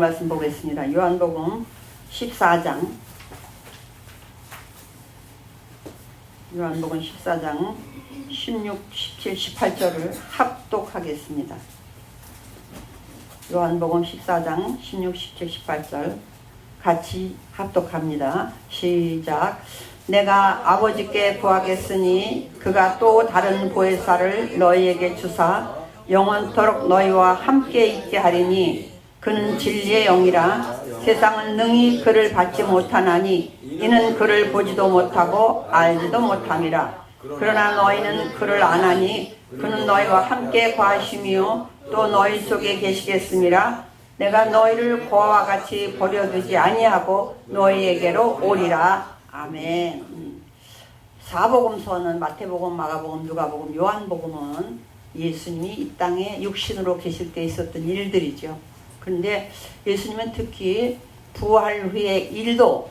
말씀 보겠습니다. 요한복음 14장 요한복음 14장 16, 17, 18절을 합독하겠습니다. 요한복음 14장 16, 17, 18절 같이 합독합니다. 시작. 내가 아버지께 구하겠으니 그가 또 다른 보혜사를 너희에게 주사 영원토록 너희와 함께 있게 하리니 그는 진리의 영이라 세상은 능히 그를 받지 못하나니 이는 그를 보지도 못하고 알지도 못함이라. 그러나 너희는 그를 아나니 그는 너희와 함께 거하시며 또 너희 속에 계시겠음이라. 내가 너희를 고아와 같이 버려두지 아니하고 너희에게로 오리라. 아멘. 사복음서는 마태복음, 마가복음, 누가복음, 요한복음은 예수님이 이 땅에 육신으로 계실 때 있었던 일들이죠. 그런데 예수님은 특히 부활 후에 일도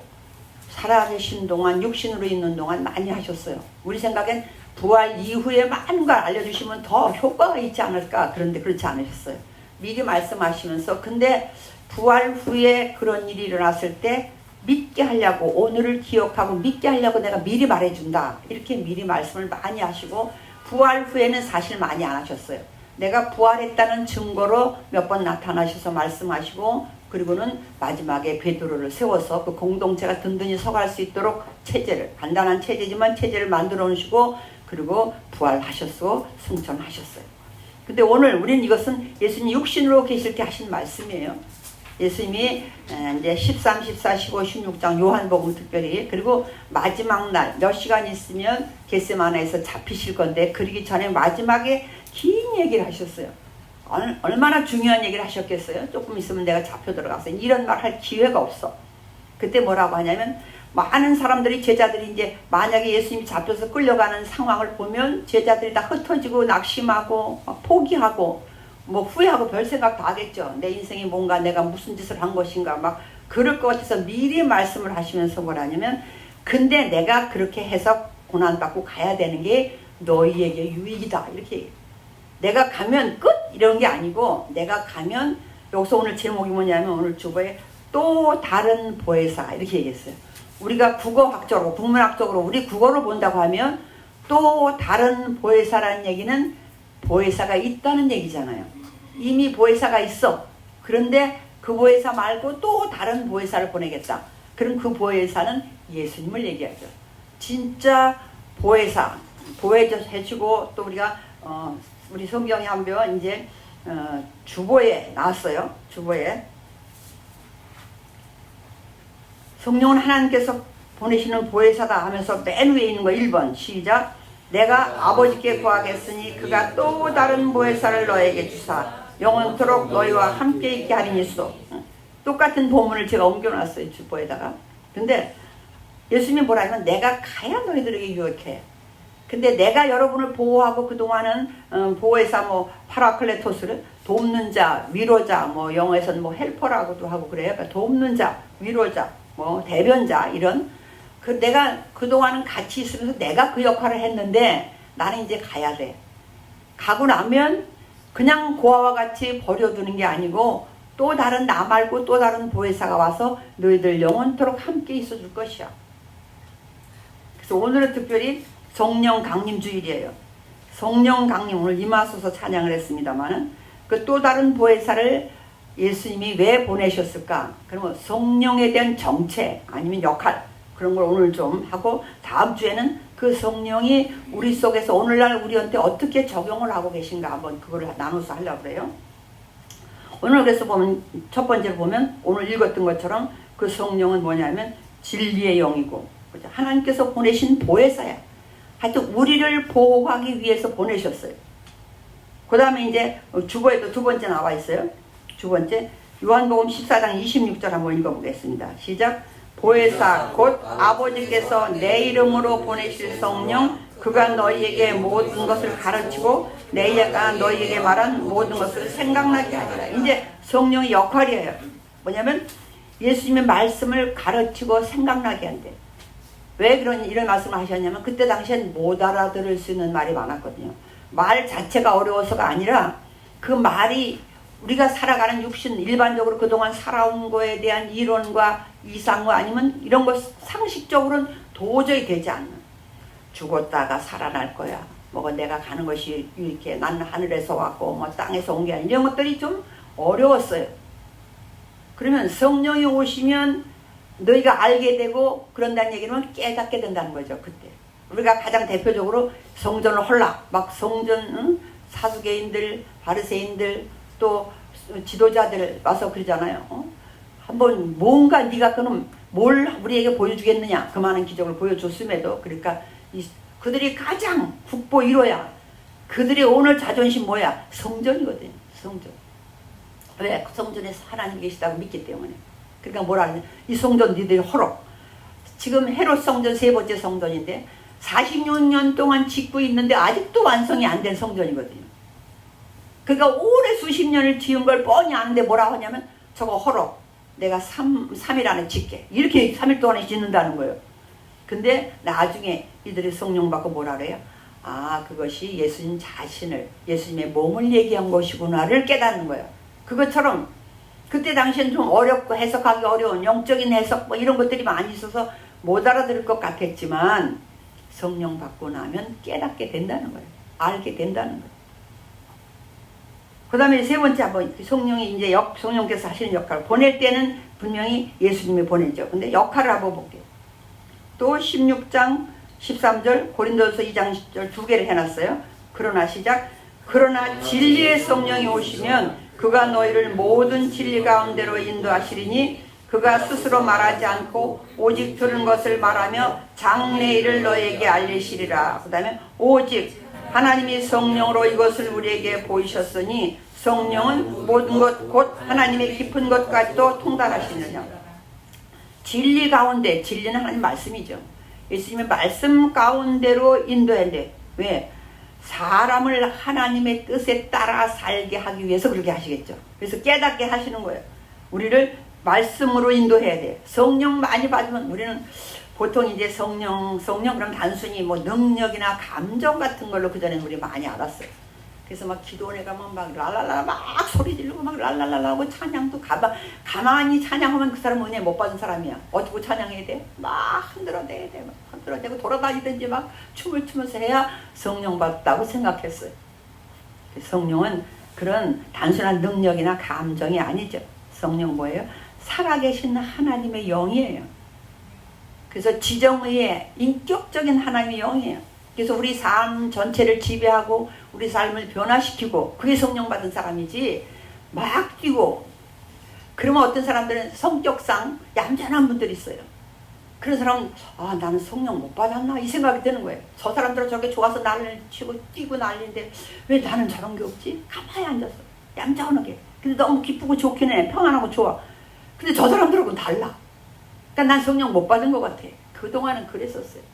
살아계신 동안, 육신으로 있는 동안 많이 하셨어요. 우리 생각엔 부활 이후에 많은 걸 알려주시면 더 효과가 있지 않을까. 그런데 그렇지 않으셨어요. 미리 말씀하시면서 근데 부활 후에 그런 일이 일어났을 때 믿게 하려고, 오늘을 기억하고 믿게 하려고 내가 미리 말해준다. 이렇게 미리 말씀을 많이 하시고 부활 후에는 사실 많이 안 하셨어요. 내가 부활했다는 증거로 몇 번 나타나셔서 말씀하시고, 그리고는 마지막에 베드로를 세워서 그 공동체가 든든히 서갈 수 있도록 체제를, 간단한 체제지만 체제를 만들어 놓으시고, 그리고 부활하셨고 승천하셨어요. 근데 오늘 우리는 이것은 예수님이 육신으로 계실 때 하신 말씀이에요. 예수님이 이제 13, 14, 15, 16장 요한복음 특별히, 그리고 마지막 날 몇 시간 있으면 겟세마네에서 잡히실 건데, 그러기 전에 마지막에 긴 얘기를 하셨어요. 얼마나 중요한 얘기를 하셨겠어요? 조금 있으면 내가 잡혀 들어가서 이런 말 할 기회가 없어. 그때 뭐라고 하냐면, 많은 사람들이, 제자들이 이제 만약에 예수님이 잡혀서 끌려가는 상황을 보면 제자들이 다 흩어지고 낙심하고 포기하고 뭐 후회하고 별 생각 다 하겠죠. 내 인생이 뭔가 내가 무슨 짓을 한 것인가 막 그럴 것 같아서 미리 말씀을 하시면서 뭐라냐면, 근데 내가 그렇게 해서 고난받고 가야 되는 게 너희에게 유익이다. 이렇게 얘기해요. 내가 가면 끝! 이런 게 아니고, 내가 가면, 여기서 오늘 제목이 뭐냐면, 오늘 주보에 또 다른 보혜사 이렇게 얘기했어요. 우리가 국어학적으로, 국문학적으로 우리 국어를 본다고 하면 또 다른 보혜사라는 얘기는 보혜사가 있다는 얘기잖아요. 이미 보혜사가 있어. 그런데 그 보혜사 말고 또 다른 보혜사를 보내겠다. 그럼 그 보혜사는 예수님을 얘기하죠. 진짜 보혜사, 보혜해주고, 또 우리가 우리 성경에 한번 이제 주보에 나왔어요. 주보에 성령은 하나님께서 보내시는 보혜사다 하면서 맨 위에 있는 거 1번 시작. 내가 아버지께 구하겠으니 그가 또 다른 보혜사를 너에게 주사 영원토록 너희와 함께 있게 하리니 소. 똑같은 본문을 제가 옮겨놨어요. 주보에다가. 근데 예수님이 뭐라 하면 내가 가야 너희들에게 유익해. 근데 내가 여러분을 보호하고 그동안은 보혜사 뭐 파라클레토스를 돕는 자, 위로자, 뭐 영어에서는 뭐 헬퍼라고도 하고 그래요. 그러니까 돕는 자, 위로자, 뭐 대변자, 이런 그 내가 그동안은 같이 있으면서 내가 그 역할을 했는데 나는 이제 가야 돼. 가고 나면 그냥 고아와 같이 버려두는 게 아니고 또 다른, 나 말고 또 다른 보혜사가 와서 너희들 영원토록 함께 있어 줄 것이야. 그래서 오늘은 특별히 성령 강림 주일이에요. 성령 강림, 오늘 임하소서 찬양을 했습니다만은 그 또 다른 보혜사를 예수님이 왜 보내셨을까? 그러면 성령에 대한 정체 아니면 역할, 그런 걸 오늘 좀 하고, 다음 주에는 그 성령이 우리 속에서 오늘날 우리한테 어떻게 적용을 하고 계신가 한번 그걸 나눠서 하려고 그래요. 오늘 그래서 보면 첫 번째로 보면 오늘 읽었던 것처럼 그 성령은 뭐냐면 진리의 영이고, 하나님께서 보내신 보혜사야. 하여튼 우리를 보호하기 위해서 보내셨어요. 그 다음에 이제 주보에도 두 번째 나와 있어요. 두 번째 요한복음 14장 26절 한번 읽어보겠습니다. 시작. 보혜사 곧 아버지께서 내 이름으로 보내실 성령 그가 너희에게 모든 것을 가르치고 내가 너희에게 말한 모든 것을 생각나게 하리라. 이제 성령의 역할이에요. 뭐냐면 예수님의 말씀을 가르치고 생각나게 한대. 왜 이런 말씀을 하셨냐면 그때 당시엔 못 알아들을 수 있는 말이 많았거든요. 말 자체가 어려워서가 아니라 그 말이 우리가 살아가는 육신, 일반적으로 그동안 살아온 거에 대한 이론과 이상과 아니면 이런 것 상식적으로는 도저히 되지 않는, 죽었다가 살아날 거야, 뭐 내가 가는 것이 이렇게 나는 하늘에서 왔고 뭐 땅에서 온 게 아니라 이런 것들이 좀 어려웠어요. 그러면 성령이 오시면 너희가 알게 되고 그런다는 얘기는 깨닫게 된다는 거죠. 그때 우리가 가장 대표적으로 성전을 헐라 막 성전 사두개인들, 바리새인들 또 지도자들 와서 그러잖아요. 한번 뭔가 네가 그럼 뭘 우리에게 보여주겠느냐, 그 많은 기적을 보여줬음에도, 그러니까 그들이 가장 국보 1호야. 그들이 오늘 자존심 뭐야? 성전이거든요. 성전. 왜? 성전에서 하나님 계시다고 믿기 때문에. 그러니까 뭐라 하냐, 이 성전 니들이 헐어. 지금 헤롯 성전 3번째 성전인데 46년 동안 짓고 있는데 아직도 완성이 안 된 성전이거든요. 그러니까 오래 수십 년을 지은 걸 뻔히 아는데 뭐라고 하냐면 저거 헐어. 내가 3일 안에 짓게. 이렇게 3일 동안에 짓는다는 거예요. 근데 나중에 이들이 성령 받고 뭐라 그래요? 아, 그것이 예수님 자신을, 예수님의 몸을 얘기한 것이구나를 깨닫는 거예요. 그것처럼 그때 당시엔 좀 어렵고 해석하기 어려운 영적인 해석 뭐 이런 것들이 많이 있어서 못 알아들을 것 같았지만 성령 받고 나면 깨닫게 된다는 거예요. 알게 된다는 거예요. 그 다음에 세 번째 한번 성령이 이제 성령께서 하시는 역할, 보낼 때는 분명히 예수님이 보내죠. 근데 역할을 한번 볼게요. 또 16장 13절 고린도서 2장 10절 두 개를 해놨어요. 그러나 시작. 그러나 진리의 성령이 오시면 그가 너희를 모든 진리 가운데로 인도하시리니 그가 스스로 말하지 않고 오직 들은 것을 말하며 장래일을 너희에게 알리시리라. 그 다음에 오직 하나님이 성령으로 이것을 우리에게 보이셨으니 성령은 모든 것 곧 하나님의 깊은 것까지도 통달하시느냐. 진리 가운데, 진리는 하나님 말씀이죠. 예수님의 말씀 가운데로 인도해야 돼. 왜? 사람을 하나님의 뜻에 따라 살게 하기 위해서 그렇게 하시겠죠. 그래서 깨닫게 하시는 거예요. 우리를 말씀으로 인도해야 돼. 성령 많이 받으면 우리는 보통 이제 성령 그럼 단순히 뭐 능력이나 감정 같은 걸로 그전에는 우리 많이 알았어요. 그래서 막 기도원에 가면 막 랄랄라 막 소리 지르고 막 랄랄라 하고 찬양도 가만히 찬양하면 그 사람은 은혜 못 받은 사람이야. 어떻게 찬양해야 돼? 막 흔들어대야 돼. 막 흔들어대고 돌아다니든지 막 춤을 추면서 해야 성령 받았다고 생각했어요. 성령은 그런 단순한 능력이나 감정이 아니죠. 성령 뭐예요? 살아계신 하나님의 영이에요. 그래서 지정의의 인격적인 하나님의 영이에요. 그래서 우리 삶 전체를 지배하고 우리 삶을 변화시키고, 그게 성령 받은 사람이지 막 뛰고. 그러면 어떤 사람들은 성격상 얌전한 분들이 있어요. 그런 사람은 아, 나는 성령 못 받았나 이 생각이 드는 거예요. 저 사람들은 저렇게 좋아서 난리를 치고 뛰고 난리인데 왜 나는 저런 게 없지? 가만히 앉아서 얌전하게. 근데 너무 기쁘고 좋긴 해. 평안하고 좋아. 근데 저 사람들하고는 달라. 그러니까 난 성령 못 받은 것 같아. 그동안은 그랬었어요.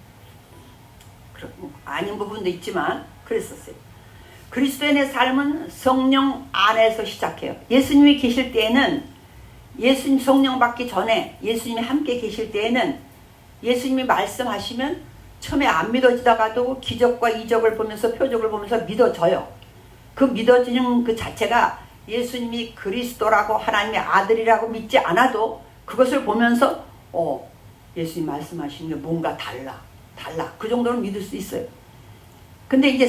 아닌 부분도 있지만 그랬었어요. 그리스도인의 삶은 성령 안에서 시작해요. 예수님이 계실 때에는, 예수님 성령 받기 전에 예수님이 함께 계실 때에는 예수님이 말씀하시면 처음에 안 믿어지다가도 기적과 이적을 보면서 표적을 보면서 믿어져요. 그 믿어지는 그 자체가 예수님이 그리스도라고 하나님의 아들이라고 믿지 않아도 그것을 보면서 예수님 말씀하시는 게 뭔가 달라. 그 정도는 믿을 수 있어요. 근데 이제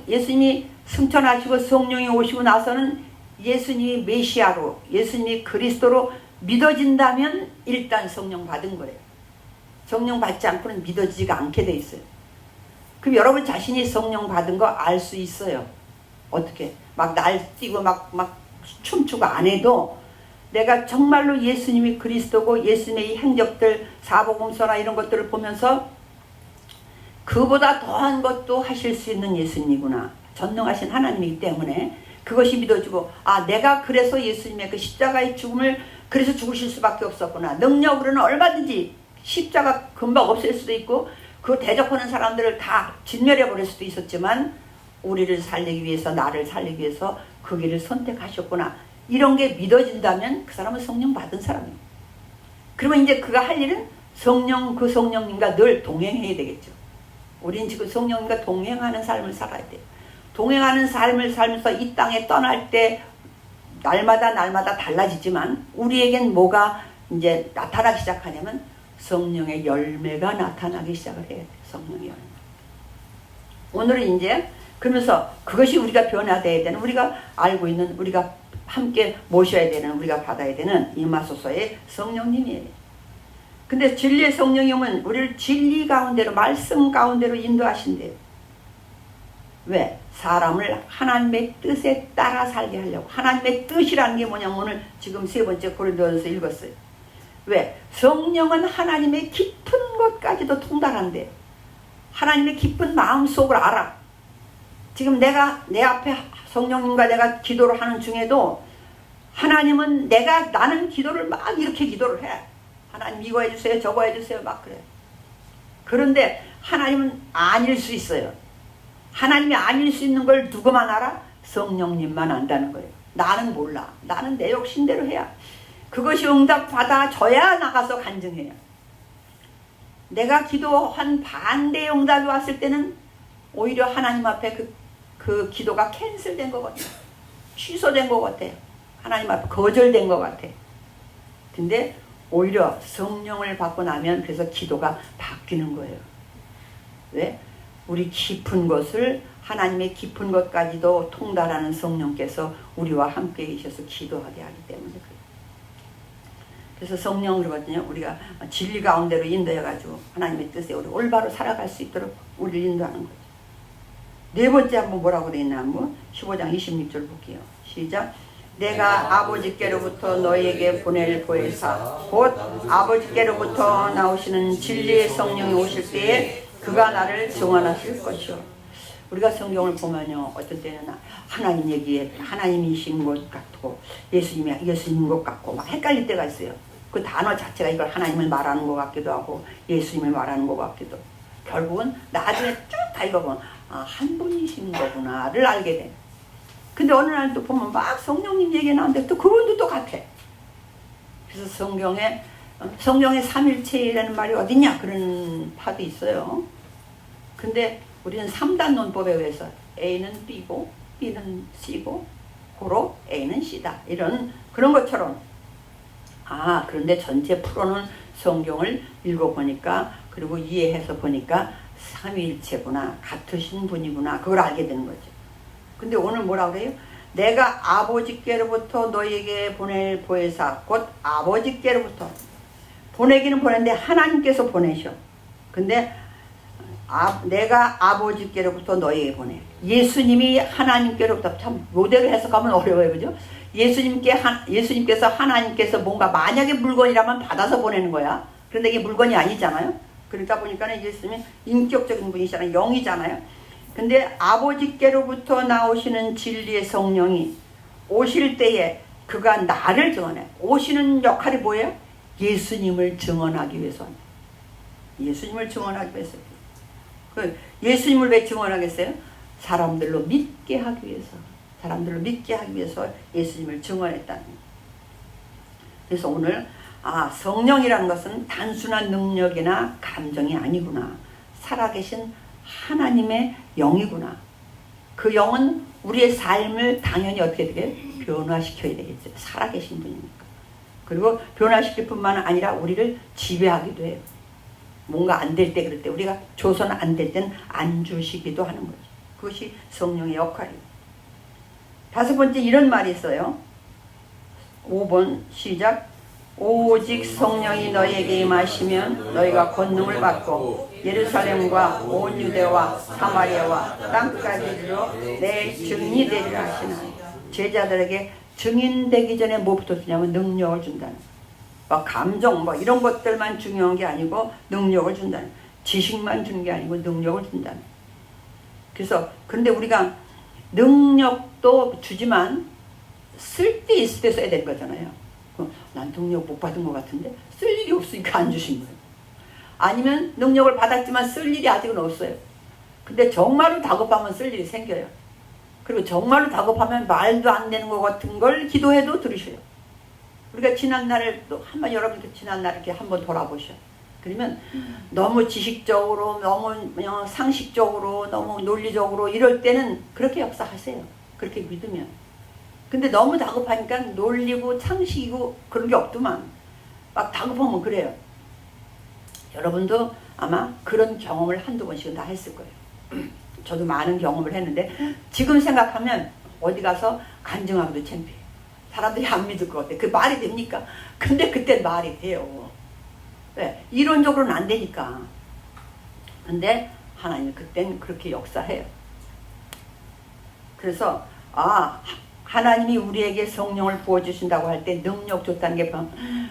예수님이 승천하시고 성령이 오시고 나서는 예수님이 메시아로, 예수님이 그리스도로 믿어진다면 일단 성령 받은 거예요. 성령 받지 않고는 믿어지지가 않게 돼 있어요. 그럼 여러분 자신이 성령 받은 거 알 수 있어요. 어떻게? 막 날뛰고 막 춤추고 안 해도 내가 정말로 예수님이 그리스도고 예수님의 이 행적들, 사복음서나 이런 것들을 보면서 그보다 더한 것도 하실 수 있는 예수님이구나. 전능하신 하나님이기 때문에 그것이 믿어지고, 아, 내가 그래서 예수님의 그 십자가의 죽음을 그래서 죽으실 수밖에 없었구나. 능력으로는 얼마든지 십자가 금방 없앨 수도 있고 그 대적하는 사람들을 다 진멸해 버릴 수도 있었지만 우리를 살리기 위해서, 나를 살리기 위해서 그 길을 선택하셨구나. 이런 게 믿어진다면 그 사람은 성령 받은 사람이에요. 그러면 이제 그가 할 일은 그 성령님과 늘 동행해야 되겠죠. 우린 지금 성령님과 동행하는 삶을 살아야 돼요. 동행하는 삶을 살면서 이 땅에 떠날 때 날마다 달라지지만 우리에겐 뭐가 이제 나타나기 시작하냐면 성령의 열매가 나타나기 시작을 해야 돼. 성령의 열매. 오늘은 이제 그러면서 그것이 우리가 변화되어야 되는, 우리가 알고 있는, 우리가 함께 모셔야 되는, 우리가 받아야 되는 임하소서의 성령님이에요. 근데 진리의 성령님은 우리를 진리 가운데로, 말씀 가운데로 인도하신대요. 왜? 사람을 하나님의 뜻에 따라 살게 하려고. 하나님의 뜻이라는 게 뭐냐면 오늘 지금 3번째 고린도전서 읽었어요. 왜? 성령은 하나님의 깊은 곳까지도 통달한대. 하나님의 깊은 마음속을 알아. 지금 내가 내 앞에 성령님과 내가 기도를 하는 중에도 하나님은 나는 기도를 막 이렇게 기도를 해. 하나님 이거 해주세요, 저거 해주세요, 막 그래. 그런데 하나님은 아닐 수 있어요. 하나님이 아닐 수 있는 걸 누구만 알아? 성령님만 안다는 거예요. 나는 몰라. 나는 내 욕심대로 해야. 그것이 응답받아져야 나가서 간증해요. 내가 기도한 반대 응답이 왔을 때는 오히려 하나님 앞에 그 기도가 캔슬된 것 같아요. 취소된 것 같아요. 하나님 앞에 거절된 것 같아요. 근데 오히려 성령을 받고 나면 그래서 기도가 바뀌는 거예요. 왜? 우리 깊은 것을, 하나님의 깊은 것까지도 통달하는 성령께서 우리와 함께 계셔서 기도하게 하기 때문에 그래요. 그래서 성령이거든요. 우리가 진리 가운데로 인도해가지고 하나님의 뜻에 우리 올바로 살아갈 수 있도록 우리를 인도하는 거죠. 네 번째 한번 뭐라고 되어 있나 한번 15장 26절 볼게요. 시작. 내가 아버지께로부터 너희에게 보낼 보혜사 곧 아버지께로부터 나오시는 진리의 성령이 오실 때에 그가 나를 증언하실 것이요. 우리가 성경을 보면요, 어떤 때는 하나님 얘기에 하나님이신 것 같고 예수님인 것 같고 막 헷갈릴 때가 있어요. 그 단어 자체가 이걸 하나님을 말하는 것 같기도 하고 예수님을 말하는 것 같기도. 결국은 나중에 쭉 다 읽어보면 한 분이신 거구나를 알게 돼. 근데 어느 날 또 보면 막 성령님 얘기 나오는데 또 그분도 똑같아. 그래서 성령의 삼일체라는 말이 어딨냐 그런 파도 있어요. 근데 우리는 3단 논법에 의해서 A는 B고 B는 C고 고로 A는 C다. 이런 그런 것처럼 그런데 전체 풀어놓은 성경을 읽어보니까 그리고 이해해서 보니까 삼위일체구나, 같으신 분이구나, 그걸 알게 되는 거죠. 근데 오늘 뭐라 그래요? 내가 아버지께로부터 너희에게 보낼 보혜사 곧 아버지께로부터. 보내기는 보냈는데 하나님께서 보내셔. 근데 내가 아버지께로부터 너희에게 보내. 예수님이 하나님께로부터, 참 모델을 해석하면 어려워요, 그죠? 예수님께서 하나님께서 뭔가 만약에 물건이라면 받아서 보내는 거야. 그런데 이게 물건이 아니잖아요. 그러다 보니까 예수님이 인격적인 분이시잖아요. 영이잖아요. 근데 아버지께로부터 나오시는 진리의 성령이 오실 때에 그가 나를 증언해. 오시는 역할이 뭐예요? 예수님을 증언하기 위해서. 예수님을 증언하기 위해서. 예수님을 왜 증언하겠어요? 사람들로 믿게 하기 위해서. 사람들로 믿게 하기 위해서 예수님을 증언했다는 거예요. 그래서 오늘 성령이라는 것은 단순한 능력이나 감정이 아니구나. 살아계신 하나님의 영이구나. 그 영은 우리의 삶을 당연히 어떻게 되게 변화시켜야 되겠죠. 살아계신 분이니까. 그리고 변화시킬 뿐만 아니라 우리를 지배하기도 해요. 뭔가 안 될 때, 그럴 때 우리가 조선 안 될 땐 안 주시기도 하는 거죠. 그것이 성령의 역할이에요. 5번째 이런 말이 있어요. 5번 시작. 오직 성령이 너희에게 임하시면 너희가 권능을 받고 예루살렘과 온 유대와 사마리아와 땅끝까지 이르러 내 증인이 되리라 하시나. 제자들에게 증인되기 전에 뭐부터 주냐면 능력을 준다는. 감정 이런 것들만 중요한 게 아니고 능력을 준다는. 지식만 주는 게 아니고 능력을 준다는. 그래서 그런데 우리가 능력도 주지만 쓸 때 있을 때 써야 되는 거잖아요. 난 능력 못 받은 것 같은데 쓸 일이 없으니까 안 주신 거예요. 아니면 능력을 받았지만 쓸 일이 아직은 없어요. 근데 정말로 다급하면 쓸 일이 생겨요. 그리고 정말로 다급하면 말도 안 되는 것 같은 걸 기도해도 들으셔요. 우리가 지난날을 또 한번 여러분들 지난날 이렇게 한번 돌아보셔. 그러면 너무 지식적으로, 너무 상식적으로, 너무 논리적으로 이럴 때는 그렇게 역사하세요. 그렇게 믿으면. 근데 너무 다급하니까 놀리고 창식이고 그런 게 없더만. 막 다급하면 그래요. 여러분도 아마 그런 경험을 한두 번씩은 다 했을 거예요. 저도 많은 경험을 했는데 지금 생각하면 어디 가서 간증하기도 창피해요. 사람들이 안 믿을 것 같아요. 그 말이 됩니까? 근데 그땐 말이 돼요. 왜? 이론적으로는 안 되니까. 근데 하나님 그땐 그렇게 역사해요. 그래서 하나님이 우리에게 성령을 부어주신다고 할 때 능력 줬다는 게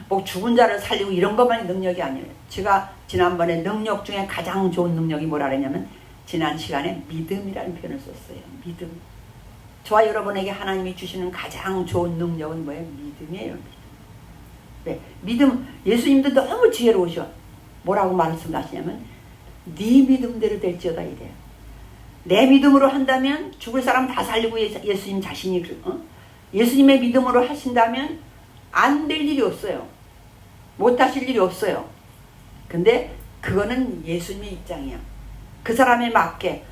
뭐 죽은 자를 살리고 이런 것만이 능력이 아니에요. 제가 지난번에 능력 중에 가장 좋은 능력이 뭐라 그랬냐면 지난 시간에 믿음이라는 표현을 썼어요. 믿음. 저와 여러분에게 하나님이 주시는 가장 좋은 능력은 뭐예요? 믿음이에요. 믿음. 네, 믿음. 예수님도 너무 지혜로우셔. 뭐라고 말씀하시냐면 네 믿음대로 될지어다 이래요. 내 믿음으로 한다면 죽을 사람 다 살리고 예수님 자신이 예수님의 믿음으로 하신다면 안 될 일이 없어요. 못 하실 일이 없어요. 근데 그거는 예수님의 입장이야. 그 사람에 맞게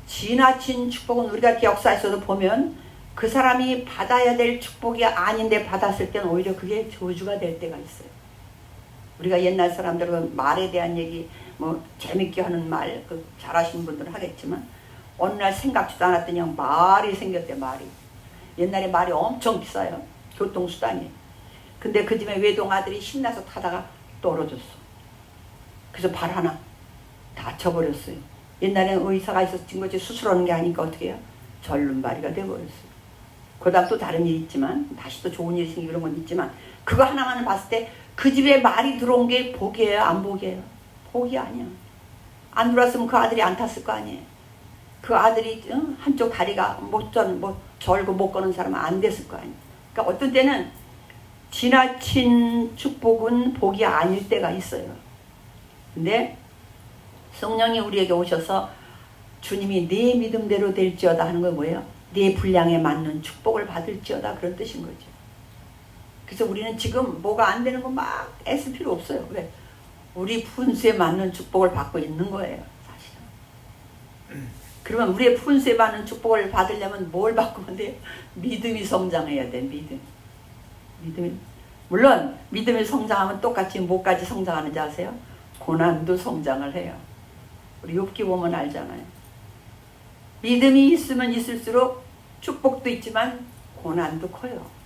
지나친 축복은 우리가 이렇게 역사에서도 보면 그 사람이 받아야 될 축복이 아닌데 받았을 때는 오히려 그게 저주가 될 때가 있어요. 우리가 옛날 사람들은 말에 대한 얘기 뭐 재밌게 하는 말 잘하시는 분들은 하겠지만 어느 날 생각지도 않았더니 그냥 말이 생겼대. 말이. 옛날에 말이 엄청 비싸요. 교통수단이. 근데 그 집에 외동아들이 신나서 타다가 떨어졌어. 그래서 발 하나 다쳐버렸어요. 옛날에는 의사가 있어서 진 거지 수술하는 게 아니니까 어떻게 해요? 절름발이가 돼버렸어요. 그 다음 또 다른 일이 있지만 다시 또 좋은 일이 생기고 이런 건 있지만 그거 하나만 봤을 때 그 집에 말이 들어온 게 복이에요? 안 복이에요? 복이 아니야. 안 들어왔으면 그 아들이 안 탔을 거 아니에요. 그 아들이 한쪽 다리가 절고 못 거는 사람은 안 됐을 거 아니에요. 그러니까 어떤 때는 지나친 축복은 복이 아닐 때가 있어요. 근데 성령이 우리에게 오셔서 주님이 네 믿음대로 될지어다 하는 건 뭐예요? 네 분량에 맞는 축복을 받을지어다 그런 뜻인 거죠. 그래서 우리는 지금 뭐가 안 되는 거 막 애쓸 필요 없어요. 왜? 우리 분수에 맞는 축복을 받고 있는 거예요. 사실은. 그러면 우리의 분수에 맞는 축복을 받으려면 뭘 바꾸면 돼요? 믿음이 성장해야 돼. 믿음이. 물론 믿음이 성장하면 똑같이 뭐까지 성장하는지 아세요? 고난도 성장을 해요. 우리 욥기 보면 알잖아요. 믿음이 있으면 있을수록 축복도 있지만 고난도 커요.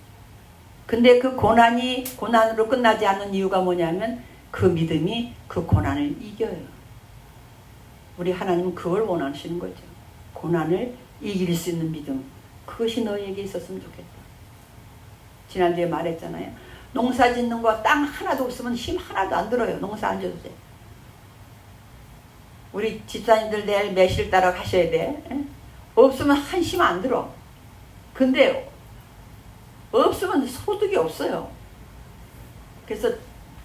근데 그 고난이 고난으로 끝나지 않는 이유가 뭐냐면 그 믿음이 그 고난을 이겨요. 우리 하나님은 그걸 원하시는 거죠. 고난을 이길 수 있는 믿음. 그것이 너희에게 있었으면 좋겠다. 지난주에 말했잖아요. 농사 짓는 거 땅 하나도 없으면 힘 하나도 안 들어요. 농사 안 져도 돼. 우리 집사님들 내일 매실 따라 가셔야 돼. 없으면 한심 안 들어. 근데 없으면 소득이 없어요. 그래서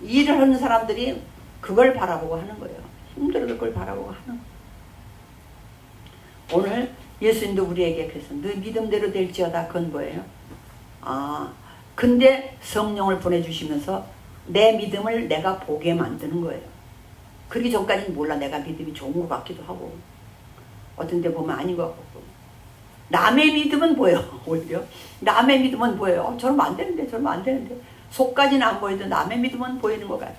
일을 하는 사람들이 그걸 바라보고 하는 거예요. 힘들어도 그걸 바라보고 하는 거예요. 오늘 예수님도 우리에게 그래서 너 믿음대로 될지어다 그건 뭐예요? 근데 성령을 보내주시면서 내 믿음을 내가 보게 만드는 거예요. 그러기 전까지는 몰라. 내가 믿음이 좋은 것 같기도 하고 어떤 데 보면 아닌 것 같고 남의 믿음은 보여. 오히려 남의 믿음은 보여요. 저러면 안 되는데 저러면 안 되는데 속까지는 안 보여도 남의 믿음은 보이는 것 같아.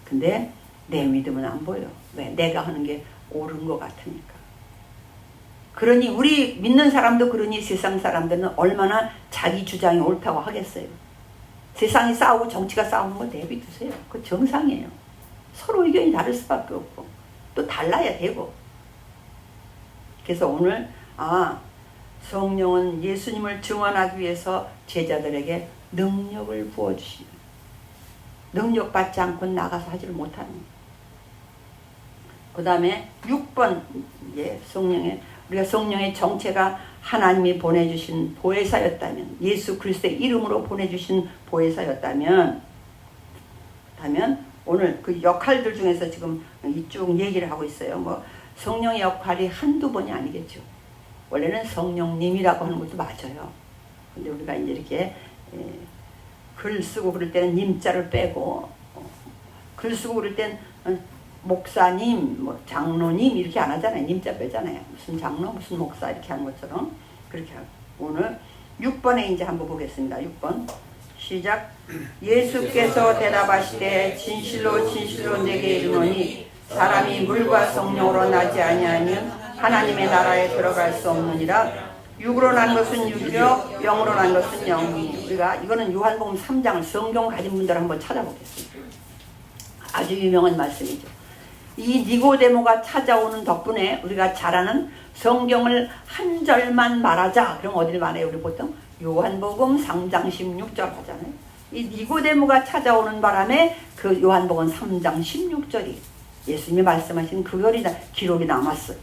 근데 내 믿음은 안 보여. 왜? 내가 하는 게 옳은 것 같으니까. 그러니 우리 믿는 사람도 그러니 세상 사람들은 얼마나 자기 주장이 옳다고 하겠어요. 세상이 싸우고 정치가 싸우는 거 내비두세요. 그거 정상이에요. 서로 의견이 다를 수밖에 없고 또 달라야 되고. 그래서 오늘 성령은 예수님을 증언하기 위해서 제자들에게 능력을 부어주시는, 능력 받지 않고 나가서 하지를 못하는. 그 다음에 6번 우리가 성령의 정체가 하나님이 보내주신 보혜사였다면, 예수 그리스도의 이름으로 보내주신 보혜사였다면, 오늘 그 역할들 중에서 지금 이쪽 얘기를 하고 있어요. 뭐 성령의 역할이 한두 번이 아니겠죠. 원래는 성령님이라고 하는 것도 맞아요. 근데 우리가 이제 이렇게 글 쓰고 그럴 때는 님자를 빼고, 글 쓰고 그럴 땐 목사님, 뭐 장로님 이렇게 안 하잖아요. 님자 빼잖아요. 무슨 장로, 무슨 목사 이렇게 하는 것처럼 그렇게 하고. 오늘 6번에 이제 한번 보겠습니다. 6번 시작. 예수께서 대답하시되 진실로 진실로 내게 이르노니 사람이 물과 성령으로 나지 아니하면 하나님의 나라에 들어갈 수 없느니라. 육으로 난 것은 육이요 영으로 난 것은 영이니. 우리가 이거는 요한복음 3장을 성경 가진 분들 한번 찾아보겠습니다. 아주 유명한 말씀이죠. 이 니고데모가 찾아오는 덕분에 우리가 잘 아는 성경을 한 절만 말하자. 그럼 어딜 말해요? 우리 보통 요한복음 3장 16절 하잖아요. 이 니고데모가 찾아오는 바람에 그 요한복음 3장 16절이 예수님이 말씀하신 그 기록이 남았어요.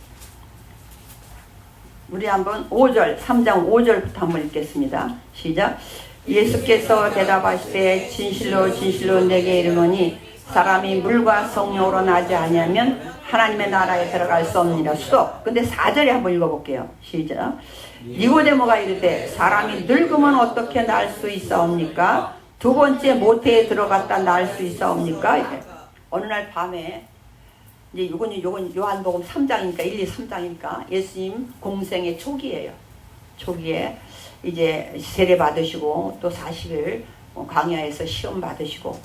우리 한번 5절 3장 5절부터 한번 읽겠습니다. 시작. 예수께서 대답하시되 진실로 진실로 내게 이르노니 사람이 물과 성령으로 나지 아니하면 하나님의 나라에 들어갈 수 없느니라. 수도. 근데 4절에 한번 읽어볼게요. 시작. 니고데모가 이르되 사람이 늙으면 어떻게 날 수 있사옵니까? 두 번째 모태에 들어갔다 날 수 있사옵니까? 어느 날 밤에 이제 요건 요한복음 3장이니까 1, 2, 3장이니까 예수님 공생의 초기예요. 초기에 이제 세례 받으시고 또 40일 광야에서 시험 받으시고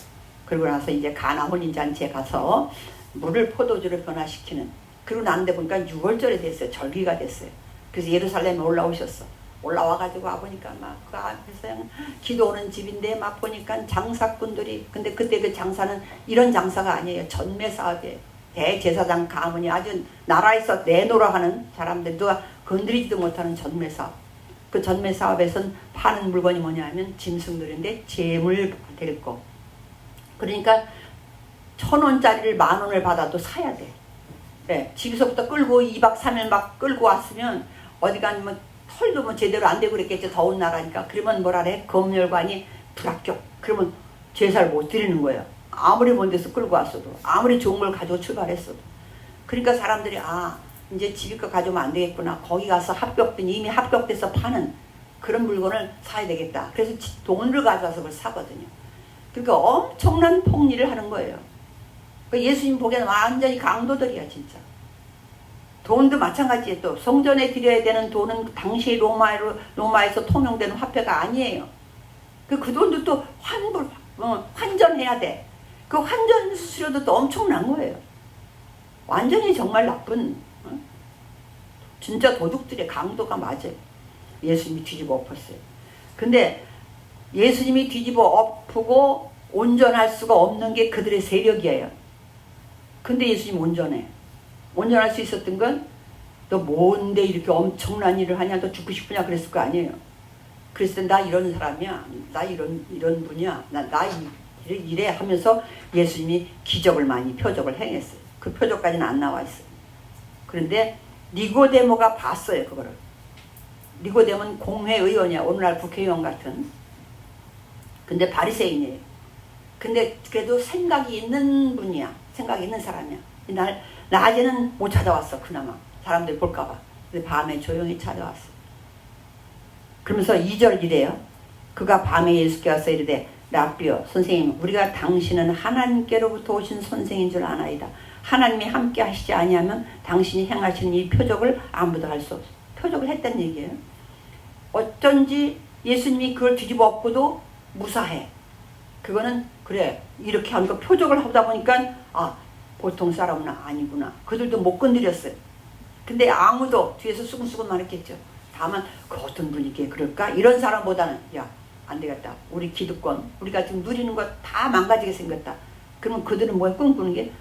그러고 나서 이제 가나 혼인잔치에 가서 물을 포도주로 변화시키는. 그리고 난데 보니까 6월절이 됐어요. 절기가 됐어요. 그래서 예루살렘에 올라오셨어. 올라와가지고 와보니까 막 그 앞에서 기도 오는 집인데 막 보니까 장사꾼들이. 근데 그때 그 장사는 이런 장사가 아니에요. 전매 사업이에요. 대제사장 가문이 아주 나라에서 내놓으라 하는 사람들 누가 건드리지도 못하는 전매 사업. 그 전매 사업에선 파는 물건이 뭐냐 하면 짐승들인데 재물 될 거. 그러니까 1,000원짜리를 10,000원을 받아도 사야 돼. 네, 집에서부터 끌고 2박 3일 막 끌고 왔으면 어디 가면 털도 뭐 제대로 안 되고 그랬겠죠. 더운 나라니까. 그러면 뭐라 그래? 검열관이 불합격. 그러면 제사를 못 드리는 거예요. 아무리 먼 데서 끌고 왔어도. 아무리 좋은 걸 가지고 출발했어도. 그러니까 사람들이 이제 집에 거 가져오면 안 되겠구나. 거기 가서 이미 합격돼서 파는 그런 물건을 사야 되겠다. 그래서 돈을 가져와서 그걸 사거든요. 그러니까 엄청난 폭리를 하는 거예요. 예수님 보기에는 완전히 강도들이야 진짜. 돈도 마찬가지예요. 또 성전에 드려야 되는 돈은 당시 로마에서 통용되는 화폐가 아니에요. 그 돈도 또 환전해야 돼. 그 환전 수수료도 또 엄청난 거예요. 완전히 정말 나쁜 진짜 도둑들의 강도가 맞아요. 예수님이 뒤집어 엎었어요. 근데 예수님이 뒤집어 엎고 온전할 수가 없는 게 그들의 세력이에요. 근데 예수님 온전해. 온전할 수 있었던 건 너 뭔데 이렇게 엄청난 일을 하냐, 너 죽고 싶으냐 그랬을 거 아니에요. 그랬을 때 나 이런 사람이야, 나 이런 분이야, 나 이래 하면서 예수님이 기적을 많이 표적을 행했어요. 그 표적까지는 안 나와 있어요. 그런데 니고데모가 봤어요 그거를. 니고데모는 공회의원이야. 오늘날 국회의원 같은. 근데 바리새인이에요. 근데 그래도 생각이 있는 분이야. 생각이 있는 사람이야. 이날 낮에는 못 찾아왔어. 그나마 사람들 볼까봐. 근데 밤에 조용히 찾아왔어. 그러면서 2절 이래요. 그가 밤에 예수께 와서 이르되 라삐여 선생님, 우리가 당신은 하나님께로부터 오신 선생인 줄 아나이다. 하나님이 함께 하시지 아니하면 당신이 행하시는 이 표적을 아무도 할 수 없어. 표적을 했다는 얘기예요. 어쩐지 예수님이 그걸 뒤집어 엎고도 무사해. 그거는 그래 이렇게 하니까 표적을 하다 보니까 보통 사람은 아니구나. 그들도 못 건드렸어요. 근데 아무도 뒤에서 수근수근만 했겠죠. 다만 그 어떤 분이게 그럴까? 이런 사람보다는 야 안 되겠다. 우리 기득권 우리가 지금 누리는 거 다 망가지게 생겼다. 그러면 그들은 뭐에 꿈꾸는 게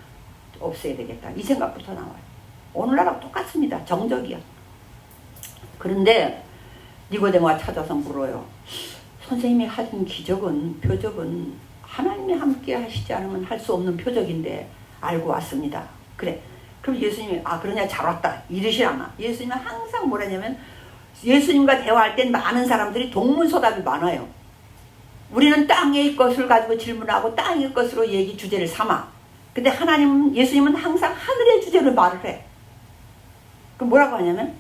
없애야 되겠다. 이 생각부터 나와요. 오늘날하고 똑같습니다. 정적이야. 그런데 니고데모가 찾아서 물어요. 선생님이 하신 표적은 하나님이 함께 하시지 않으면 할 수 없는 표적인데 알고 왔습니다. 그래. 그럼 예수님이 그러냐 잘 왔다 이러시라나. 예수님은 항상 뭐라냐면 예수님과 대화할 땐 많은 사람들이 동문서답이 많아요. 우리는 땅의 것을 가지고 질문하고 땅의 것으로 얘기 주제를 삼아. 근데 예수님은 항상 하늘의 주제로 말을 해. 그럼 뭐라고 하냐면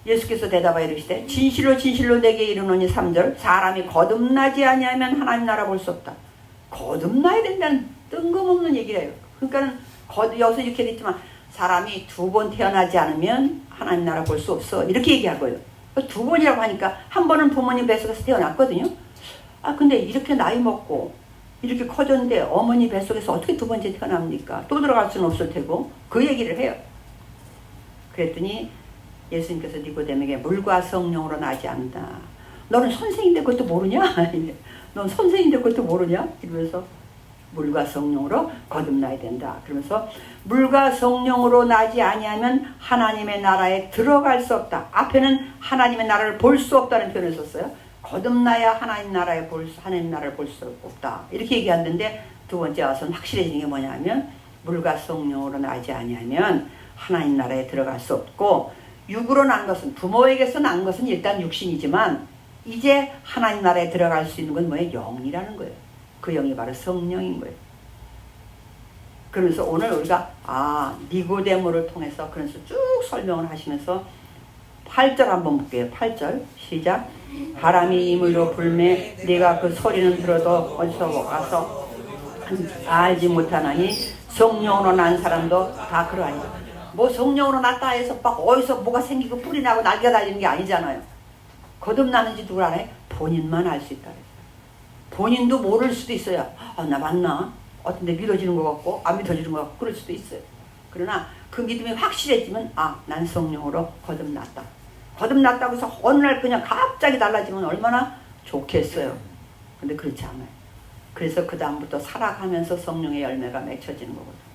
예수께서 대답하여 이르시되 진실로 진실로 내게 이르노니 3절 사람이 거듭나지 아니하면 하나님 나라 볼 수 없다. 거듭나야 된다는 뜬금없는 얘기를 해요. 그러니까는 여기서 이렇게 됐지만 사람이 2번 태어나지 않으면 하나님 나라 볼 수 없어. 이렇게 얘기하고요. 두 번이라고 하니까 한 번은 부모님 뱃속에서 태어났거든요. 근데 이렇게 나이 먹고 이렇게 커졌는데 어머니 뱃속에서 어떻게 두 번째 태어납니까? 또 들어갈 수는 없을 테고 그 얘기를 해요. 그랬더니 예수님께서 니고데모에게 물과 성령으로 나지 않는다. 너는 선생인데 그것도 모르냐? 넌 선생인데 그것도 모르냐? 이러면서 물과 성령으로 거듭나야 된다. 그러면서 물과 성령으로 나지 아니하면 하나님의 나라에 들어갈 수 없다. 앞에는 하나님의 나라를 볼 수 없다는 표현을 썼어요. 거듭나야 하나님 나라를 볼 수 없다. 이렇게 얘기하는데 두 번째 와서는 확실해지는 게 뭐냐면 물과 성령으로 나지 아니하면 하나님 나라에 들어갈 수 없고 육으로 난 것은 부모에게서 난 것은 일단 육신이지만 이제 하나님 나라에 들어갈 수 있는 건 뭐예요? 영이라는 거예요. 그 영이 바로 성령인 거예요. 그러면서 오늘 우리가 니고데모를 통해서 그래서 쭉 설명을 하시면서 8절 한번 볼게요. 8절 시작. 바람이 이물로 불매 네가 그 소리는 들어도 어디서 와서 알지 못하나니 성령으로 난 사람도 다 그러하니. 뭐 성령으로 났다 해서 막 어디서 뭐가 생기고 뿌리 나고 날개가 달리는 게 아니잖아요. 거듭나는지 누굴 알아요? 본인만 알 수 있다. 본인도 모를 수도 있어요. 나 맞나? 어떤데 믿어지는 것 같고 안 믿어지는 것 같고 그럴 수도 있어요. 그러나 그 믿음이 확실해지면 난 성령으로 거듭났다. 거듭났다고 해서 어느 날 그냥 갑자기 달라지면 얼마나 좋겠어요. 근데 그렇지 않아요. 그래서 그 다음부터 살아가면서 성령의 열매가 맺혀지는 거거든요.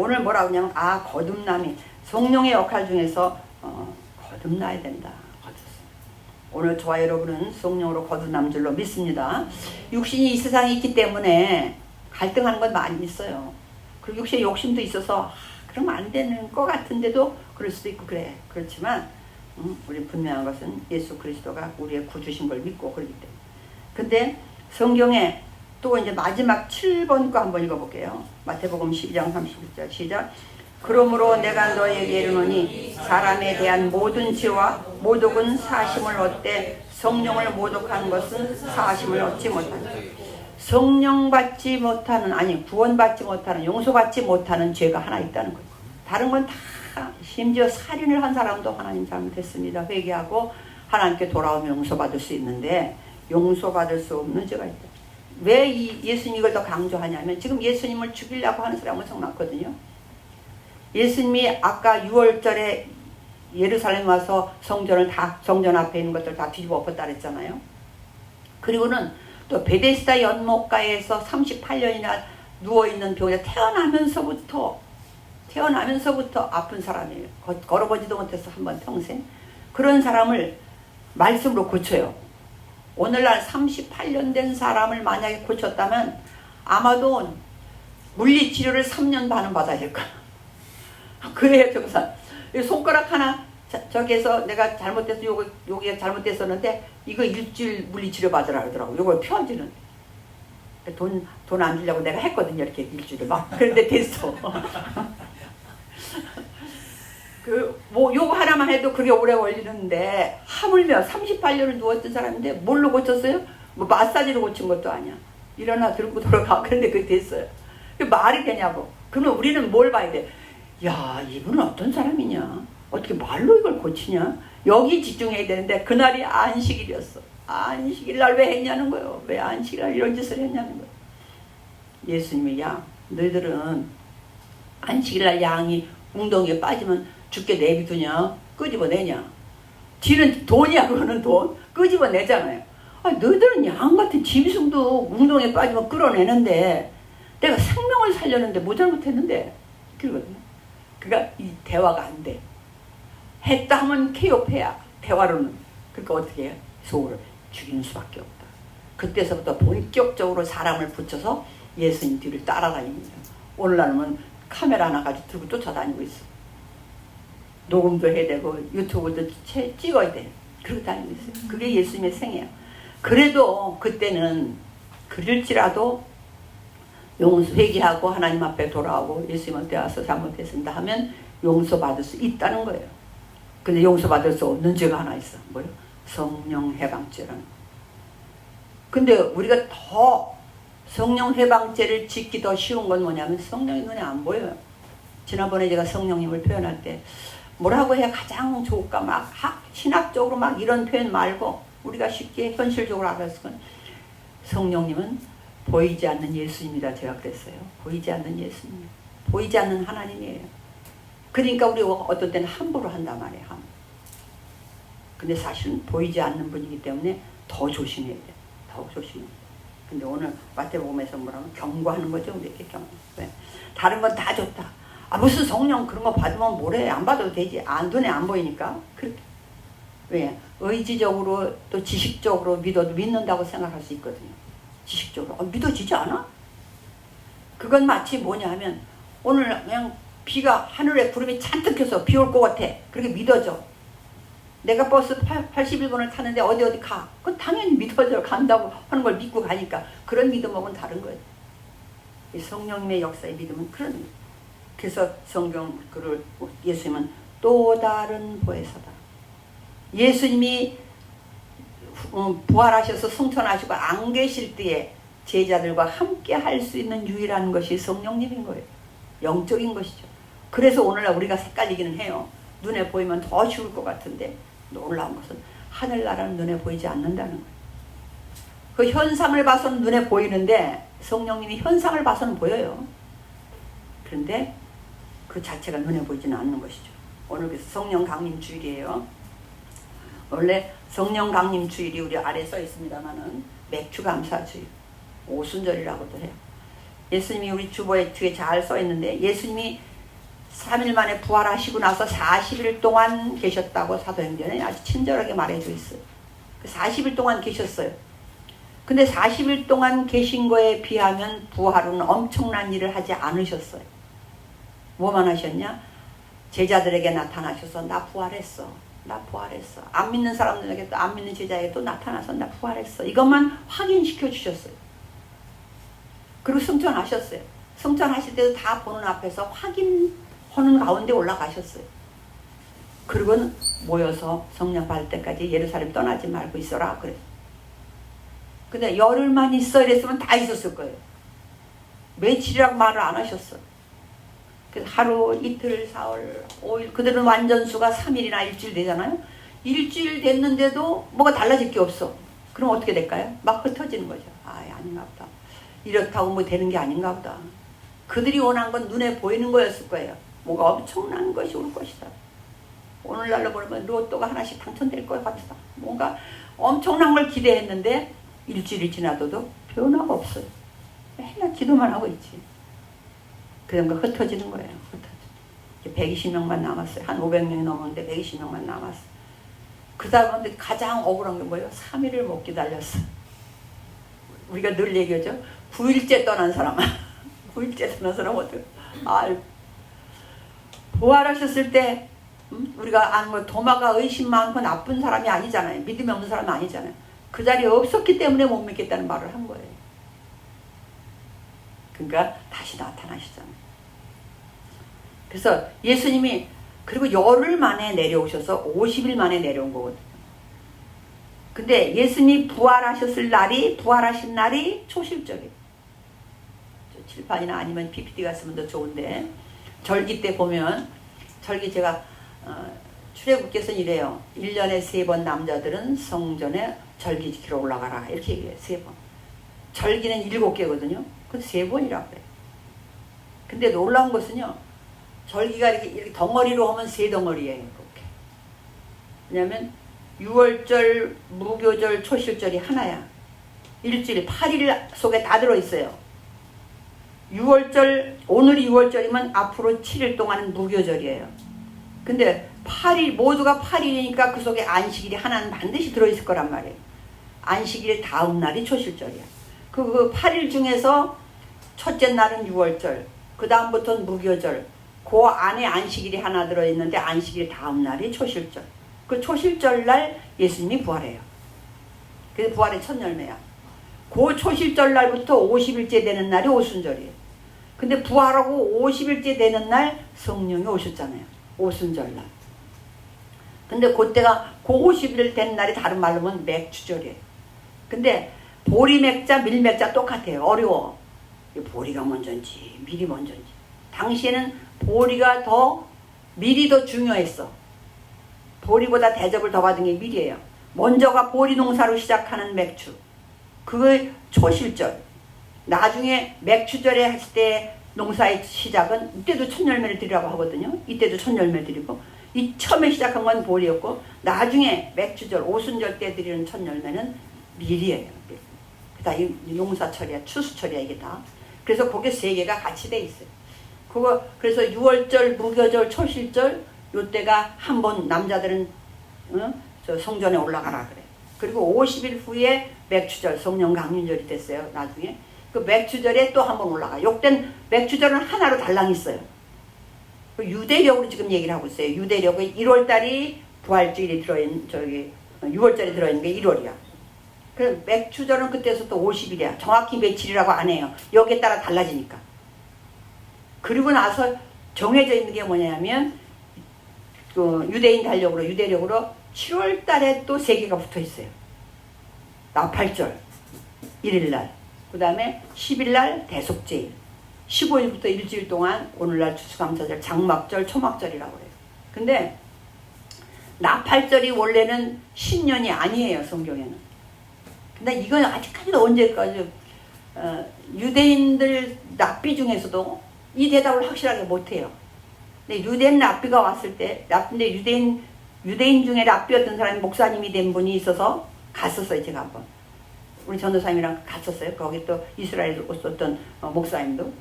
오늘 뭐라고 하냐면 거듭남이 성령의 역할 중에서 거듭나야 된다. 오늘 저와 여러분은 성령으로 거듭난 줄로 믿습니다. 육신이 이 세상에 있기 때문에 갈등하는 건 많이 있어요. 그리고 육신에 욕심도 있어서 그러면 안 되는 것 같은데도 그럴 수도 있고 그래. 그렇지만 우리 분명한 것은 예수 그리스도가 우리의 구주신 걸 믿고 그러기 때문에. 근데 성경에 또 이제 마지막 7번 거 한번 읽어볼게요. 마태복음 12장 31절 시작. 그러므로 내가 너에게 이르노니 사람에 대한 모든 죄와 모독은 사심을 얻되 성령을 모독하는 것은 사심을 얻지 못한다. 성령 받지 못하는 구원받지 못하는 용서받지 못하는 죄가 하나 있다는 거예요. 다른 건 다 심지어 살인을 한 사람도 하나님 잘못했습니다. 회개하고 하나님께 돌아오면 용서받을 수 있는데 용서받을 수 없는 죄가 있다. 왜 예수님 이걸 더 강조하냐면 지금 예수님을 죽이려고 하는 사람은 엄청 많거든요. 예수님이 아까 6월절에 예루살렘 와서 성전 앞에 있는 것들 다 뒤집어 엎었다 그랬잖아요. 그리고는 또 베데스다 연못가에서 38년이나 누워있는 병자 태어나면서부터 아픈 사람이에요. 걸어보지도 못해서 한번 평생. 그런 사람을 말씀으로 고쳐요. 오늘날 38년 된 사람을 만약에 고쳤다면 아마도 물리치료를 3년 반은 받아야 될 거야. 그래요, 저거사. 손가락 하나, 저기에서 내가 잘못돼서 요게 잘못됐었는데, 이거 일주일 물리치료 받으라 그러더라고. 요걸 펴주는. 돈 안 주려고 내가 했거든요, 이렇게 일주일을 막. 그런데 됐어. 요거 하나만 해도 그게 오래 걸리는데, 하물며 38년을 누웠던 사람인데, 뭘로 고쳤어요? 마사지로 고친 것도 아니야. 일어나 들고 돌아가. 그런데 그게 됐어요. 그게 말이 되냐고. 그러면 우리는 뭘 봐야 돼? 야, 이분은 어떤 사람이냐? 어떻게 말로 이걸 고치냐? 여기 집중해야 되는데 그날이 안식일이었어. 안식일 날 왜 했냐는 거예요. 왜 안식일 날 이런 짓을 했냐는 거예요. 예수님이 너희들은 안식일 날 양이 웅덩이에 빠지면 죽게 내비두냐? 끄집어내냐? 뒤는 돈이야. 그거는 돈. 끄집어내잖아요. 너희들은 양 같은 짐승도 웅덩이에 빠지면 끌어내는데 내가 생명을 살렸는데 뭐 잘못했는데? 그러거든요. 그러니까 이 대화가 안 돼. 했다 하면 케이오페야. 대화로는. 그러니까 어떻게 해요? 소울을 죽이는 수밖에 없다. 그때서부터 본격적으로 사람을 붙여서 예수님 뒤를 따라다닙니다. 오늘날은 카메라 하나 가지고 들고 쫓아다니고 있어. 녹음도 해야 되고 유튜브도 찍어야 돼. 그러고 다니고 있어요. 그게 예수님의 생애야. 그래도 그때는 그럴지라도 회개하고 하나님 앞에 돌아오고 예수님한테 와서 잘못했습니다 하면 용서받을 수 있다는 거예요. 근데 용서받을 수 없는 죄가 하나 있어. 뭐요? 성령 해방죄라는 거. 근데 우리가 더 성령 해방죄를 짓기 더 쉬운 건 뭐냐면 성령이 눈에 안 보여요. 지난번에 제가 성령님을 표현할 때 뭐라고 해야 가장 좋을까? 막 신학적으로 막 이런 표현 말고 우리가 쉽게 현실적으로 알아서 성령님은 보이지 않는 예수입니다. 제가 그랬어요. 보이지 않는 예수님. 보이지 않는 하나님이에요. 그러니까 우리 어떤 때는 함부로 한단 말이에요. 근데 사실은 보이지 않는 분이기 때문에 더 조심해야 돼. 더 조심해야 돼. 근데 오늘 마태복음에서 뭐라면 경고하는 거죠. 우리에게 경고. 왜? 다른 건 다 좋다. 무슨 성령 그런 거 받으면 뭐래. 안 받아도 되지. 눈에 안 보이니까. 그렇게. 왜? 의지적으로 또 지식적으로 믿어도 믿는다고 생각할 수 있거든요. 지식적으로. 믿어지지 않아? 그건 마치 뭐냐 하면 오늘 그냥 비가 하늘에 구름이 잔뜩 켜서 비 올 것 같아. 그렇게 믿어져. 내가 버스 81번을 타는데 어디 가. 그건 당연히 믿어져. 간다고 하는 걸 믿고 가니까. 그런 믿음하고는 다른 거예요. 이 성령님의 역사의 믿음은 그런 거예요. 그래서 성경 글을 예수님은 또 다른 보혜사다. 예수님이 부활하셔서 승천하시고 안 계실 때에 제자들과 함께 할 수 있는 유일한 것이 성령님인 거예요. 영적인 것이죠. 그래서 오늘날 우리가 헷갈리기는 해요. 눈에 보이면 더 쉬울 것 같은데 놀라운 것은 하늘나라는 눈에 보이지 않는다는 거예요. 그 현상을 봐서는 눈에 보이는데 성령님이 현상을 봐서는 보여요. 그런데 그 자체가 눈에 보이지는 않는 것이죠. 오늘 그래서 성령 강림 주일이에요. 원래 성령 강림 주일이 우리 아래에 써 있습니다만은 맥주 감사 주일, 오순절이라고도 해요. 예수님이 우리 주보에 뒤에 잘 써 있는데 예수님이 3일 만에 부활하시고 나서 40일 동안 계셨다고 사도행전에 아주 친절하게 말해줘 있어요. 40일 동안 계셨어요. 근데 40일 동안 계신 거에 비하면 부활은 엄청난 일을 하지 않으셨어요. 뭐만 하셨냐? 제자들에게 나타나셔서 나 부활했어. 나 부활했어. 안 믿는 사람들에게 또 안 믿는 제자에게 또 나타나서 나 부활했어. 이것만 확인시켜 주셨어요. 그리고 승천하셨어요. 승천하실 때도 다 보는 앞에서 확인하는 가운데 올라가셨어요. 그리고는 모여서 성령 받을 때까지 예루살렘 떠나지 말고 있어라 그랬어요. 근데 열흘만 있어 이랬으면 다 있었을 거예요. 며칠이라고 말을 안 하셨어요. 그래서 하루, 이틀, 사흘, 5일 그들은 완전수가 3일이나 일주일 되잖아요. 일주일 됐는데도 뭐가 달라질 게 없어. 그럼 어떻게 될까요? 막 흩어지는 거죠. 아닌가 보다. 이렇다고 뭐 되는 게 아닌가 보다. 그들이 원한 건 눈에 보이는 거였을 거예요. 뭐가 엄청난 것이 올 것이다. 오늘날로 보면 로또가 하나씩 당첨될 것 같다. 뭔가 엄청난 걸 기대했는데 일주일이 지나도 변화가 없어요. 맨날 기도만 하고 있지. 그런 거 흩어지는 거예요. 흩어져. 120명만 남았어요. 한 500명이 넘었는데 120명만 남았어요. 그 사람한테 가장 억울한 게 뭐예요? 3일을 못 기다렸어. 우리가 늘 얘기하죠. 9일째 떠난 사람. 9일째 떠난 사람 어떡해. 부활하셨을 때 우리가 아는 거 도마가 의심 많고 나쁜 사람이 아니잖아요. 믿음이 없는 사람이 아니잖아요. 그 자리에 없었기 때문에 못 믿겠다는 말을 한 거예요. 그러니까 다시 나타나시잖아요. 그래서 예수님이 그리고 열흘 만에 내려오셔서 50일 만에 내려온 거거든요. 근데 예수님이 부활하신 날이 초실절이에요. 칠판이나 아니면 PPT가 있으면 더 좋은데 절기 때 보면 절기 제가 출애굽께서는 이래요. 1년에 3번 남자들은 성전에 절기 지키러 올라가라 이렇게 얘기해요. 3번. 절기는 7개거든요. 그건 3번이라고 그래요. 근데 놀라운 것은요. 절기가 이렇게 덩어리로 하면 3덩어리예요. 이렇게. 왜냐하면 6월절, 무교절, 초실절이 하나야. 일주일 8일 속에 다 들어있어요. 6월절, 오늘이 6월절이면 앞으로 7일 동안은 무교절이에요. 근데 8일, 모두가 8일이니까 그 속에 안식일이 하나는 반드시 들어있을 거란 말이에요. 안식일 다음 날이 초실절이야. 그 8일 중에서 첫째 날은 6월절, 그 다음부터는 무교절, 그 안에 안식일이 하나 들어있는데 안식일 다음 날이 초실절. 그 초실절 날 예수님이 부활해요. 그래서 부활의 첫 열매야. 그 초실절 날부터 50일째 되는 날이 오순절이에요. 근데 부활하고 50일째 되는 날 성령이 오셨잖아요. 오순절 날. 근데 그때가 그 50일 된 날이 다른 말로 하면 맥주절이에요. 근데 보리맥자, 밀맥자 똑같아요. 어려워. 보리가 먼저인지 밀이 먼저인지. 당시에는 보리가 더 밀이 더 중요했어. 보리보다 대접을 더 받은 게 밀이에요. 먼저가 보리 농사로 시작하는 맥주. 그거 초실절. 나중에 맥주절에 하실 때 농사의 시작은 이때도 첫 열매를 드리라고 하거든요. 이때도 첫 열매 드리고 이 처음에 시작한 건 보리였고 나중에 맥주절, 오순절 때 드리는 첫 열매는 밀이에요. 다 이 농사철이야, 추수철이야 이게 다. 그래서 그게 세 개가 같이 돼 있어요. 그거 그래서 6월절, 무교절, 초실절 요때가 한 번 남자들은 저 성전에 올라가라 그래. 그리고 50일 후에 맥주절, 성령 강림절이 됐어요. 나중에 그 맥주절에 또 한 번 올라가. 요땐 맥주절은 하나로 달랑 있어요. 유대력으로 지금 얘기를 하고 있어요. 유대력의 1월달이 부활주일이 들어있는 저기 6월절에 들어있는 게 1월이야. 그 맥주절은 그때서 또 50일이야. 정확히 며칠이라고 안 해요. 여기에 따라 달라지니까. 그리고 나서 정해져 있는 게 뭐냐면 그 유대인 유대력으로 7월달에 또 3개가 붙어 있어요. 나팔절 1일날, 그 다음에 10일날 대속제일, 15일부터 일주일 동안 오늘날 추수감사절, 장막절, 초막절이라고 해요. 근데 나팔절이 원래는 신년이 아니에요, 성경에는. 근데 이건 아직까지도 언제까지 유대인들 랍비 중에서도 이 대답을 확실하게 못해요. 근데 유대인 랍비가 왔을 때, 근데 유대인 중에 랍비였던 사람이 목사님이 된 분이 있어서 갔었어요. 제가 한번 우리 전도사님이랑 갔었어요. 거기 또 이스라엘에 있었던 목사님도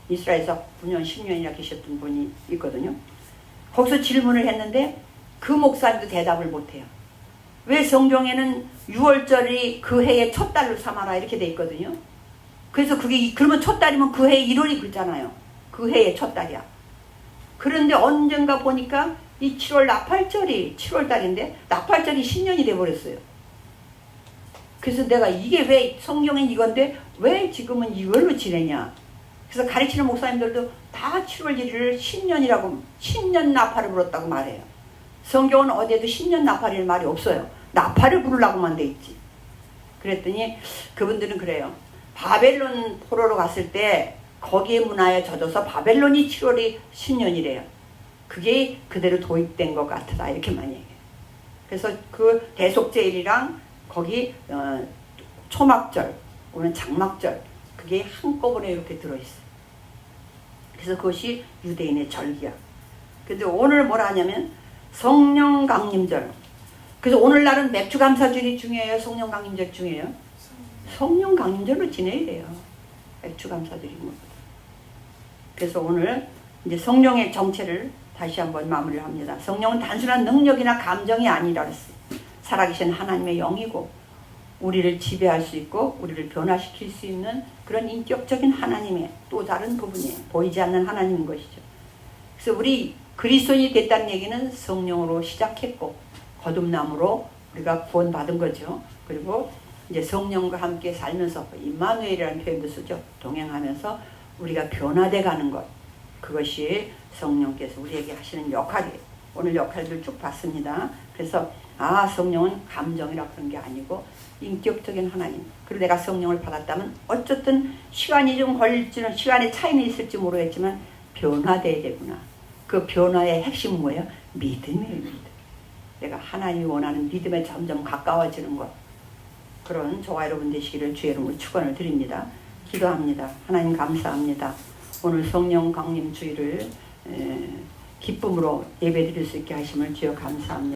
이스라엘에서 9년 10년이나 계셨던 분이 있거든요. 거기서 질문을 했는데 그 목사님도 대답을 못해요. 왜 성경에는 6월절이 그 해의 첫 달로 삼아라 이렇게 돼 있거든요. 그래서 그게 그러면 첫 달이면 그 해의 1월이 그잖아요. 그 해의 첫 달이야. 그런데 언젠가 보니까 이 7월 나팔절이 7월 달인데 나팔절이 신년이 돼버렸어요. 그래서 내가 이게 왜 성경엔 이건데 왜 지금은 이걸로 지내냐. 그래서 가르치는 목사님들도 다 7월 1일을 신년이라고 신년 나팔을 불었다고 말해요. 성경은 어디에도 신년 나팔이라는 말이 없어요. 나팔을 부르려고만 돼 있지. 그랬더니 그분들은 그래요. 바벨론 포로로 갔을 때 거기에 문화에 젖어서 바벨론이 7월이 신년이래요. 그게 그대로 도입된 것 같다 이렇게만 얘기해요. 그래서 그 대속제일이랑 거기 초막절 오늘 장막절 그게 한꺼번에 이렇게 들어있어요. 그래서 그것이 유대인의 절기야. 근데 오늘 뭐라 하냐면 성령 강림절. 그래서 오늘날은 맥주감사절이 중요해요? 성령 강림절 중요해요? 성령 강림절로 지내야 돼요. 맥주감사절이 뭐. 그래서 오늘 이제 성령의 정체를 다시 한번 마무리를 합니다. 성령은 단순한 능력이나 감정이 아니라 그랬어요. 살아계신 하나님의 영이고 우리를 지배할 수 있고 우리를 변화시킬 수 있는 그런 인격적인 하나님의 또 다른 부분이에요. 보이지 않는 하나님인 것이죠. 그래서 우리 그리스도인이 됐다는 얘기는 성령으로 시작했고 거듭남으로 우리가 구원받은 거죠. 그리고 이제 성령과 함께 살면서 임마누엘이라는 표현도 쓰죠. 동행하면서 우리가 변화돼 가는 것. 그것이 성령께서 우리에게 하시는 역할이에요. 오늘 역할들 쭉 봤습니다. 그래서 성령은 감정이라 그런 게 아니고 인격적인 하나님. 그리고 내가 성령을 받았다면 어쨌든 시간이 좀 걸릴지는 시간의 차이는 있을지 모르겠지만 변화돼야 되구나. 그 변화의 핵심은 뭐예요? 믿음이에요. 믿음. 내가 하나님이 원하는 믿음에 점점 가까워지는 것. 그런 저와 여러분 되시기를 주의 이름으로 축원을 드립니다. 기도합니다. 하나님 감사합니다. 오늘 성령 강림 주일을 기쁨으로 예배드릴 수 있게 하심을 주여 감사합니다.